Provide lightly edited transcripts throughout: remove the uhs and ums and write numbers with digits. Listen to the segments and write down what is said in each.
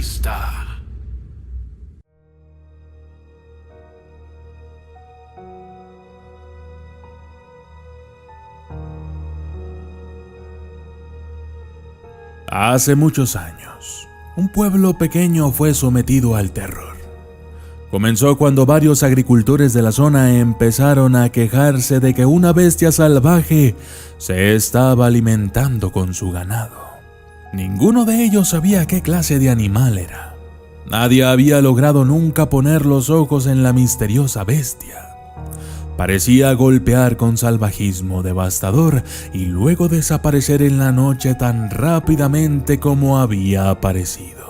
vista. Hace muchos años, un pueblo pequeño fue sometido al terror. Comenzó cuando varios agricultores de la zona empezaron a quejarse de que una bestia salvaje se estaba alimentando con su ganado. Ninguno de ellos sabía qué clase de animal era. Nadie había logrado nunca poner los ojos en la misteriosa bestia. Parecía golpear con salvajismo devastador y luego desaparecer en la noche tan rápidamente como había aparecido.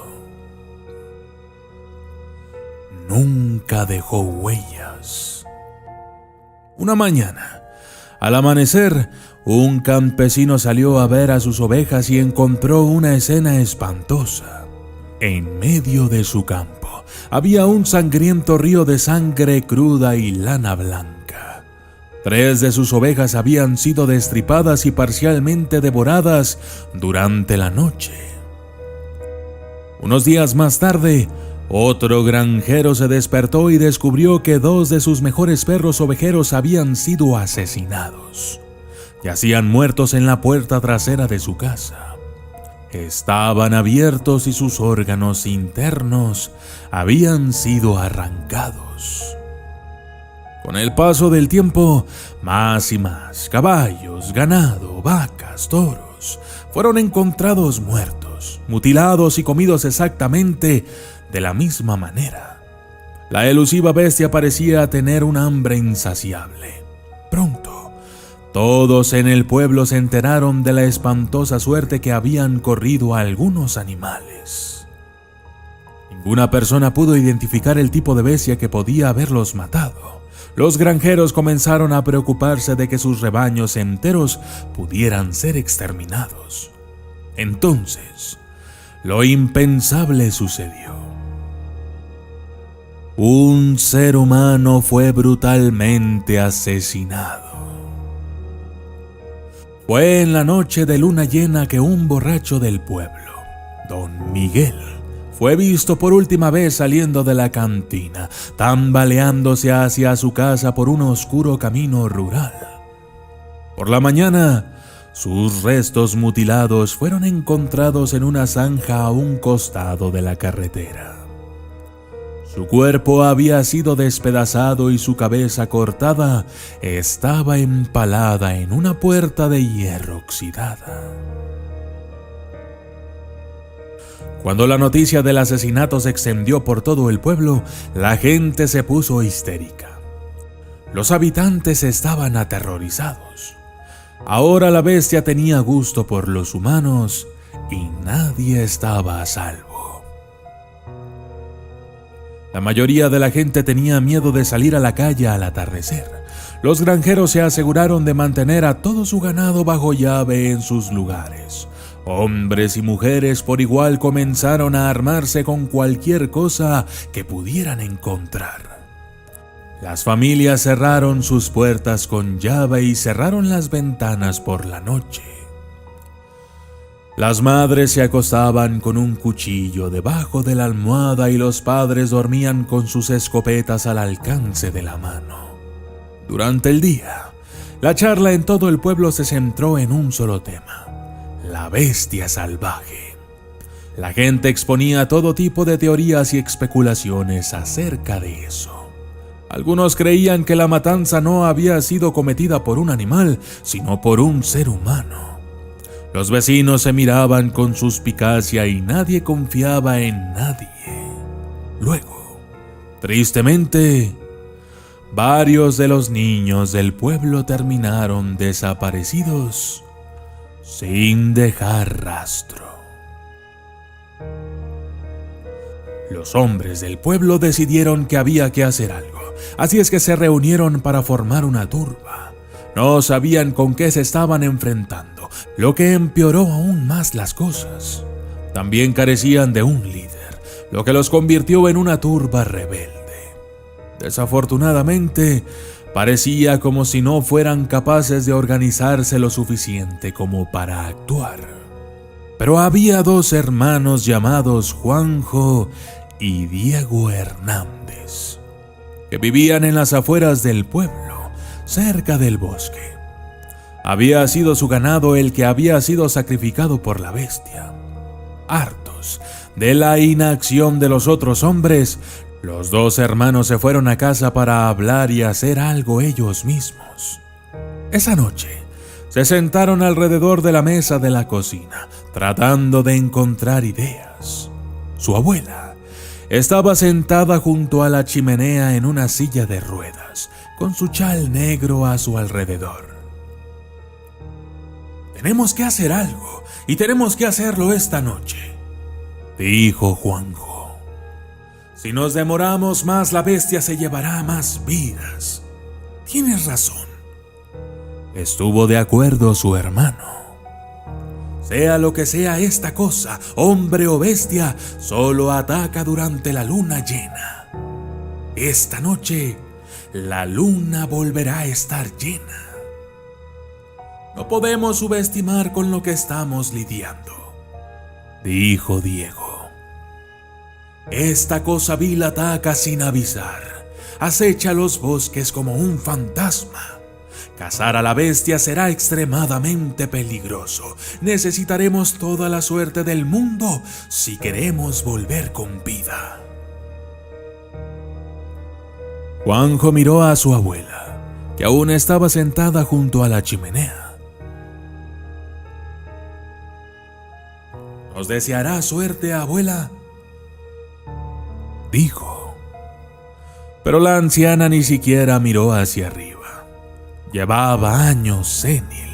Nunca dejó huellas. Una mañana, al amanecer, un campesino salió a ver a sus ovejas y encontró una escena espantosa. En medio de su campo había un sangriento río de sangre cruda y lana blanca. 3 de sus ovejas habían sido destripadas y parcialmente devoradas durante la noche. Unos días más tarde, otro granjero se despertó y descubrió que 2 de sus mejores perros ovejeros habían sido asesinados. Yacían muertos en la puerta trasera de su casa. Estaban abiertos y sus órganos internos habían sido arrancados. Con el paso del tiempo, más y más caballos, ganado, vacas, toros fueron encontrados muertos, mutilados y comidos exactamente de la misma manera. La elusiva bestia parecía tener un hambre insaciable. Pronto, todos en el pueblo se enteraron de la espantosa suerte que habían corrido a algunos animales. Ninguna persona pudo identificar el tipo de bestia que podía haberlos matado. Los granjeros comenzaron a preocuparse de que sus rebaños enteros pudieran ser exterminados. Entonces, lo impensable sucedió. Un ser humano fue brutalmente asesinado. Fue en la noche de luna llena que un borracho del pueblo, Don Miguel, fue visto por última vez saliendo de la cantina, tambaleándose hacia su casa por un oscuro camino rural. Por la mañana, sus restos mutilados fueron encontrados en una zanja a un costado de la carretera. Su cuerpo había sido despedazado y su cabeza cortada estaba empalada en una puerta de hierro oxidada. Cuando la noticia del asesinato se extendió por todo el pueblo, la gente se puso histérica. Los habitantes estaban aterrorizados. Ahora la bestia tenía gusto por los humanos y nadie estaba a salvo. La mayoría de la gente tenía miedo de salir a la calle al atardecer. Los granjeros se aseguraron de mantener a todo su ganado bajo llave en sus lugares. Hombres y mujeres por igual comenzaron a armarse con cualquier cosa que pudieran encontrar. Las familias cerraron sus puertas con llave y cerraron las ventanas por la noche. Las madres se acostaban con un cuchillo debajo de la almohada y los padres dormían con sus escopetas al alcance de la mano. Durante el día, la charla en todo el pueblo se centró en un solo tema: la bestia salvaje. La gente exponía todo tipo de teorías y especulaciones acerca de eso. Algunos creían que la matanza no había sido cometida por un animal, sino por un ser humano. Los vecinos se miraban con suspicacia y nadie confiaba en nadie. Luego, tristemente, varios de los niños del pueblo terminaron desaparecidos sin dejar rastro. Los hombres del pueblo decidieron que había que hacer algo, así es que se reunieron para formar una turba. No sabían con qué se estaban enfrentando, lo que empeoró aún más las cosas. También carecían de un líder, lo que los convirtió en una turba rebelde. Desafortunadamente, parecía como si no fueran capaces de organizarse lo suficiente como para actuar. Pero había dos hermanos llamados Juanjo y Diego Hernández, que vivían en las afueras del pueblo, cerca del bosque. Había sido su ganado el que había sido sacrificado por la bestia. Hartos de la inacción de los otros hombres, los dos hermanos se fueron a casa para hablar y hacer algo ellos mismos. Esa noche se sentaron alrededor de la mesa de la cocina, tratando de encontrar ideas. Su abuela estaba sentada junto a la chimenea en una silla de ruedas, con su chal negro a su alrededor. «Tenemos que hacer algo, y tenemos que hacerlo esta noche», dijo Juanjo. «Si nos demoramos más, la bestia se llevará más vidas». «Tienes razón», estuvo de acuerdo su hermano. «Sea lo que sea esta cosa, hombre o bestia, solo ataca durante la luna llena. Esta noche, la luna volverá a estar llena. No podemos subestimar con lo que estamos lidiando», dijo Diego. «Esta cosa vil ataca sin avisar, acecha los bosques como un fantasma. Cazar a la bestia será extremadamente peligroso. Necesitaremos toda la suerte del mundo si queremos volver con vida». Juanjo miró a su abuela, que aún estaba sentada junto a la chimenea. «¿Nos deseará suerte, abuela?», dijo. Pero la anciana ni siquiera miró hacia arriba. Llevaba años sénil.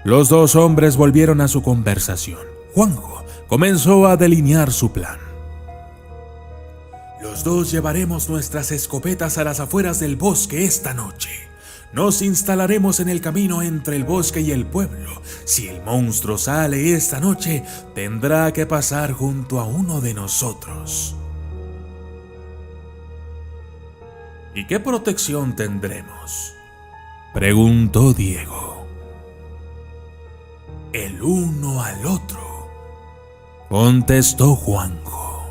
Los dos hombres volvieron a su conversación. Juanjo comenzó a delinear su plan. «Los dos llevaremos nuestras escopetas a las afueras del bosque esta noche. Nos instalaremos en el camino entre el bosque y el pueblo. Si el monstruo sale esta noche, tendrá que pasar junto a uno de nosotros». «¿Y qué protección tendremos?», preguntó Diego. «El uno al otro», contestó Juanjo.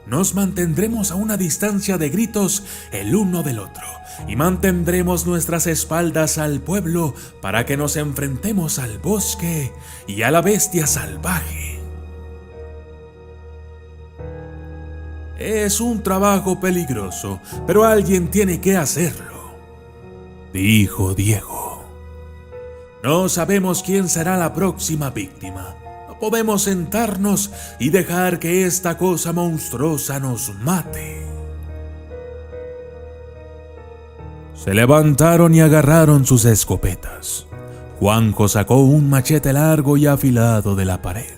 «Nos mantendremos a una distancia de gritos el uno del otro y mantendremos nuestras espaldas al pueblo para que nos enfrentemos al bosque y a la bestia salvaje». «Es un trabajo peligroso, pero alguien tiene que hacerlo», dijo Diego. «No sabemos quién será la próxima víctima. No podemos sentarnos y dejar que esta cosa monstruosa nos mate». Se levantaron y agarraron sus escopetas. Juanjo sacó un machete largo y afilado de la pared.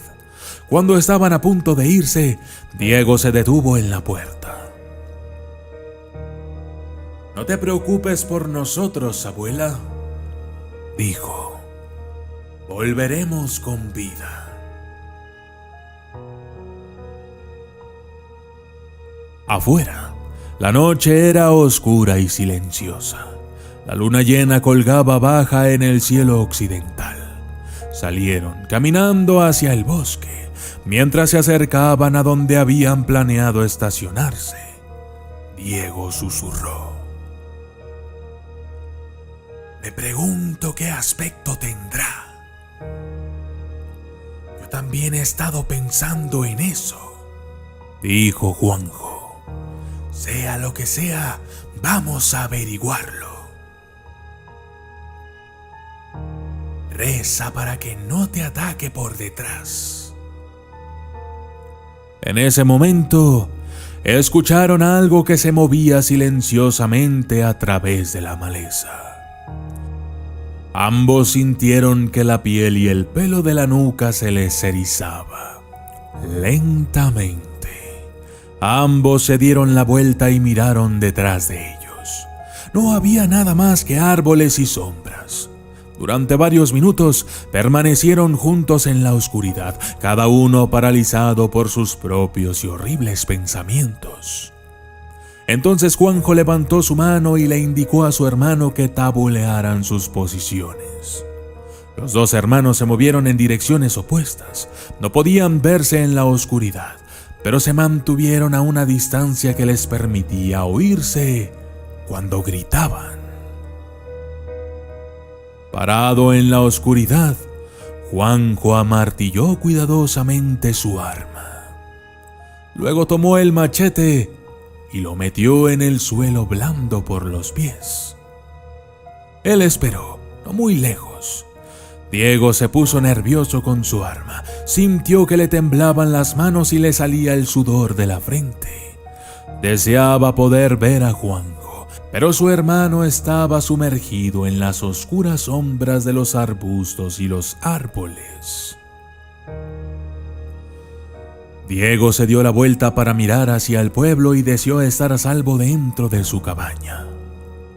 Cuando estaban a punto de irse, Diego se detuvo en la puerta. «No te preocupes por nosotros, abuela», dijo. «Volveremos con vida». Afuera, la noche era oscura y silenciosa. La luna llena colgaba baja en el cielo occidental. Salieron caminando hacia el bosque, mientras se acercaban a donde habían planeado estacionarse. Diego susurró: «Me pregunto qué aspecto tendrá». «Yo también he estado pensando en eso», dijo Juanjo. «Sea lo que sea, vamos a averiguarlo. Reza para que no te ataque por detrás». En ese momento, escucharon algo que se movía silenciosamente a través de la maleza. Ambos sintieron que la piel y el pelo de la nuca se les erizaba. Lentamente, ambos se dieron la vuelta y miraron detrás de ellos. No había nada más que árboles y sombras. Durante varios minutos permanecieron juntos en la oscuridad, cada uno paralizado por sus propios y horribles pensamientos. Entonces Juanjo levantó su mano y le indicó a su hermano que tabulearan sus posiciones. Los dos hermanos se movieron en direcciones opuestas. No podían verse en la oscuridad, pero se mantuvieron a una distancia que les permitía oírse cuando gritaban. Parado en la oscuridad, Juanjo amartilló cuidadosamente su arma. Luego tomó el machete y lo metió en el suelo blando por los pies. Él esperó, no muy lejos. Diego se puso nervioso con su arma. Sintió que le temblaban las manos y le salía el sudor de la frente. Deseaba poder ver a Juanjo, pero su hermano estaba sumergido en las oscuras sombras de los arbustos y los árboles. Diego se dio la vuelta para mirar hacia el pueblo y deseó estar a salvo dentro de su cabaña.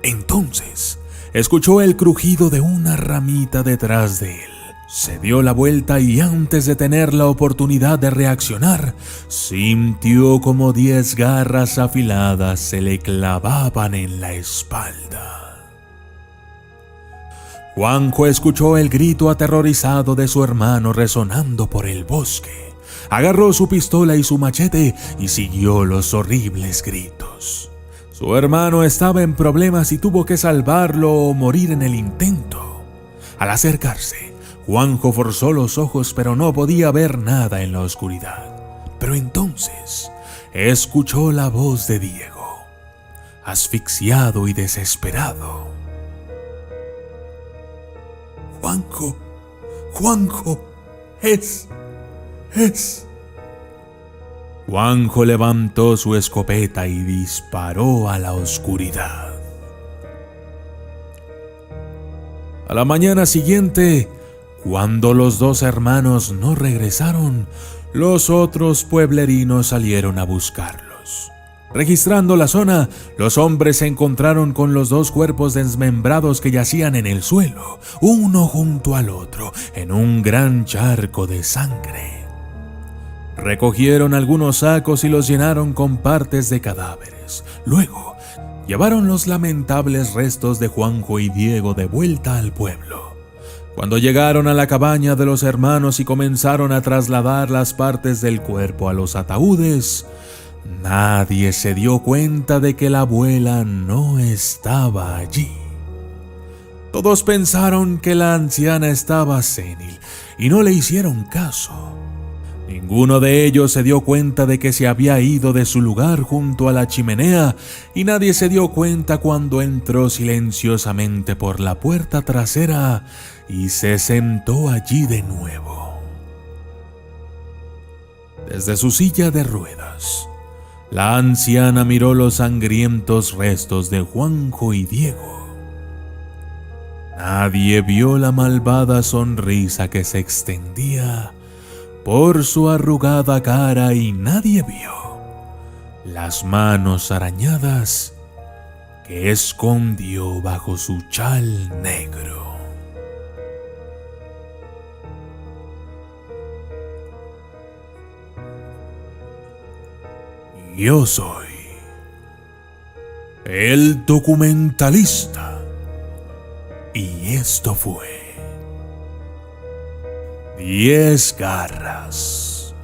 Entonces, escuchó el crujido de una ramita detrás de él. Se dio la vuelta y antes de tener la oportunidad de reaccionar, sintió como 10 garras afiladas se le clavaban en la espalda. Juanjo escuchó el grito aterrorizado de su hermano resonando por el bosque. Agarró su pistola y su machete y siguió los horribles gritos. Su hermano estaba en problemas y tuvo que salvarlo o morir en el intento. Al acercarse, Juanjo forzó los ojos, pero no podía ver nada en la oscuridad. Pero entonces escuchó la voz de Diego, asfixiado y desesperado. Juanjo, es. Juanjo levantó su escopeta y disparó a la oscuridad. A la mañana siguiente, cuando los dos hermanos no regresaron, los otros pueblerinos salieron a buscarlos. Registrando la zona, los hombres se encontraron con los dos cuerpos desmembrados que yacían en el suelo, uno junto al otro, en un gran charco de sangre. Recogieron algunos sacos y los llenaron con partes de cadáveres. Luego, llevaron los lamentables restos de Juanjo y Diego de vuelta al pueblo. Cuando llegaron a la cabaña de los hermanos y comenzaron a trasladar las partes del cuerpo a los ataúdes, nadie se dio cuenta de que la abuela no estaba allí. Todos pensaron que la anciana estaba senil y no le hicieron caso. Ninguno de ellos se dio cuenta de que se había ido de su lugar junto a la chimenea y nadie se dio cuenta cuando entró silenciosamente por la puerta trasera y se sentó allí de nuevo. Desde su silla de ruedas, la anciana miró los sangrientos restos de Juanjo y Diego. Nadie vio la malvada sonrisa que se extendía por su arrugada cara y nadie vio las manos arañadas que escondió bajo su chal negro. Yo soy el documentalista y esto fue 10 garras.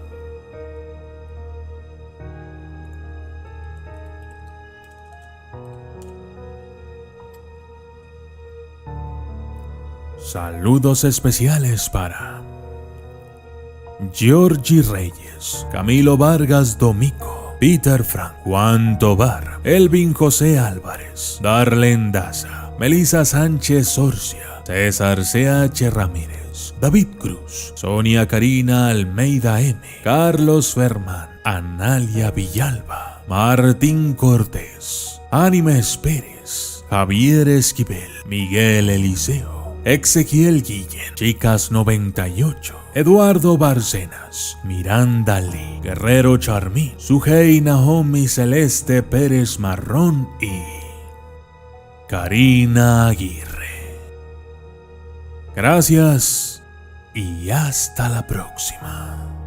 Saludos especiales para Georgie Reyes, Camilo Vargas Domico, Peter Frank, Juan Tobar, Elvin José Álvarez, Darlen Daza, Melissa Sánchez Sorcia, César C.H. Ramírez, David Cruz, Sonia Karina Almeida M, Carlos Fermán, Analia Villalba, Martín Cortés, Ánimes Pérez, Javier Esquivel, Miguel Eliseo, Ezequiel Guillén, Chicas 98, Eduardo Barcenas, Miranda Lee, Guerrero Charmín, Sujei Naomi Celeste Pérez Marrón y Karina Aguirre. Gracias y hasta la próxima.